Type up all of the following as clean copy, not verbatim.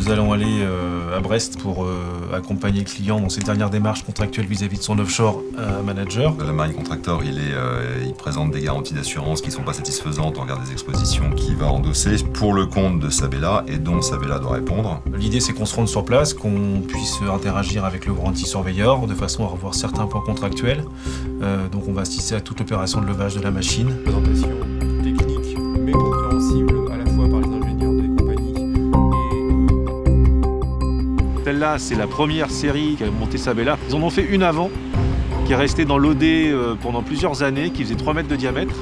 nous allons aller à Brest pour accompagner le client dans ses dernières démarches contractuelles vis-à-vis de son offshore manager. Le marine contractor, il présente des garanties d'assurance qui ne sont pas satisfaisantes en regard des expositions qu'il va endosser pour le compte de Sabella et dont Sabella doit répondre. L'idée, c'est qu'on se rende sur place, qu'on puisse interagir avec le warranty surveyor de façon à revoir certains points contractuels. Donc on va assister à toute l'opération de levage de la machine. Présentation technique mais compréhensible à la fois par les ingénieurs des compagnies. Celle-là, c'est la première série qui a monté Sabella. Ils en ont fait une avant, qui est restée dans l'OD pendant plusieurs années, qui faisait 3 mètres de diamètre.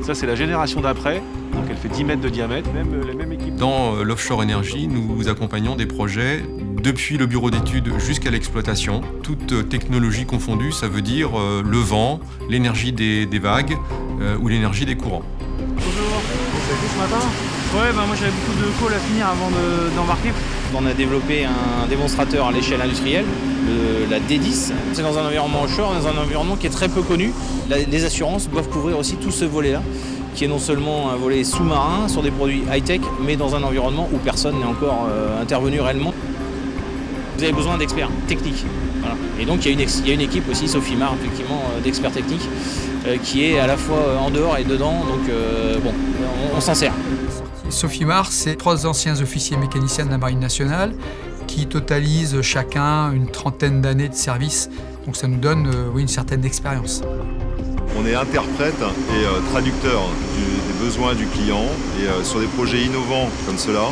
Ça, c'est la génération d'après, donc elle fait 10 mètres de diamètre. Les mêmes équipes. Dans l'offshore énergie, nous accompagnons des projets depuis le bureau d'études jusqu'à l'exploitation. Toute technologie confondue, ça veut dire le vent, l'énergie des vagues ou l'énergie des courants. Bonjour, vous avez fait ce matin? Ouais, moi j'avais beaucoup de calls à finir avant d'embarquer. On a développé un démonstrateur à l'échelle industrielle, la D10. C'est dans un environnement offshore, dans un environnement qui est très peu connu. Les assurances doivent couvrir aussi tout ce volet-là, qui est non seulement un volet sous-marin sur des produits high-tech, mais dans un environnement où personne n'est encore intervenu réellement. Vous avez besoin d'experts techniques. Voilà. Et donc il y a une équipe aussi, Sofimar, effectivement, d'experts techniques, qui est à la fois en dehors et dedans, donc on s'en sert. Sofimar, c'est 3 anciens officiers mécaniciens de la Marine nationale qui totalisent chacun une trentaine d'années de service. Donc ça nous donne une certaine expérience. On est interprète et traducteur des besoins du client et sur des projets innovants comme cela,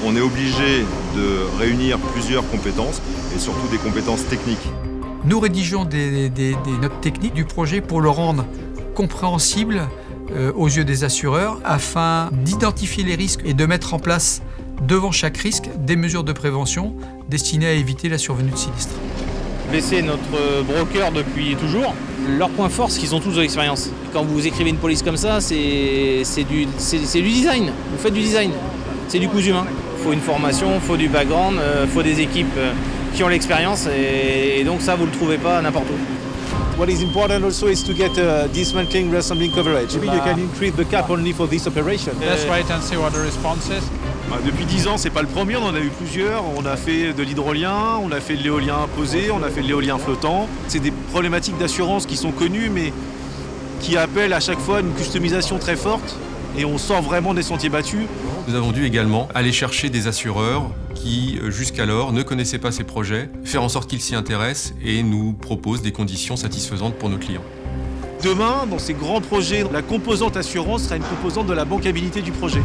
on est obligé de réunir plusieurs compétences et surtout des compétences techniques. Nous rédigeons des notes techniques du projet pour le rendre compréhensible aux yeux des assureurs afin d'identifier les risques et de mettre en place devant chaque risque des mesures de prévention destinées à éviter la survenue de sinistres. BC est notre broker depuis toujours. Leur point fort, c'est qu'ils ont tous de l'expérience. Quand vous écrivez une police comme ça, c'est du design. Vous faites du design. C'est du cousu humain. Il faut une formation, il faut du background, il faut des équipes qui ont l'expérience et donc ça, vous ne le trouvez pas n'importe où. What is important also is to get dismantling reassembling coverage. Maybe you can increase the cap only for this operation. Let's wait and see what the response is. Depuis 10 ans, c'est pas le premier, on en a eu plusieurs. On a fait de l'hydrolien, on a fait de l'éolien posé, on a fait de l'éolien flottant. C'est des problématiques d'assurance qui sont connues, mais qui appellent à chaque fois une customisation très forte. Et on sort vraiment des sentiers battus. Nous avons dû également aller chercher des assureurs qui, jusqu'alors, ne connaissaient pas ces projets, faire en sorte qu'ils s'y intéressent et nous proposent des conditions satisfaisantes pour nos clients. Demain, dans ces grands projets, la composante assurance sera une composante de la bancabilité du projet.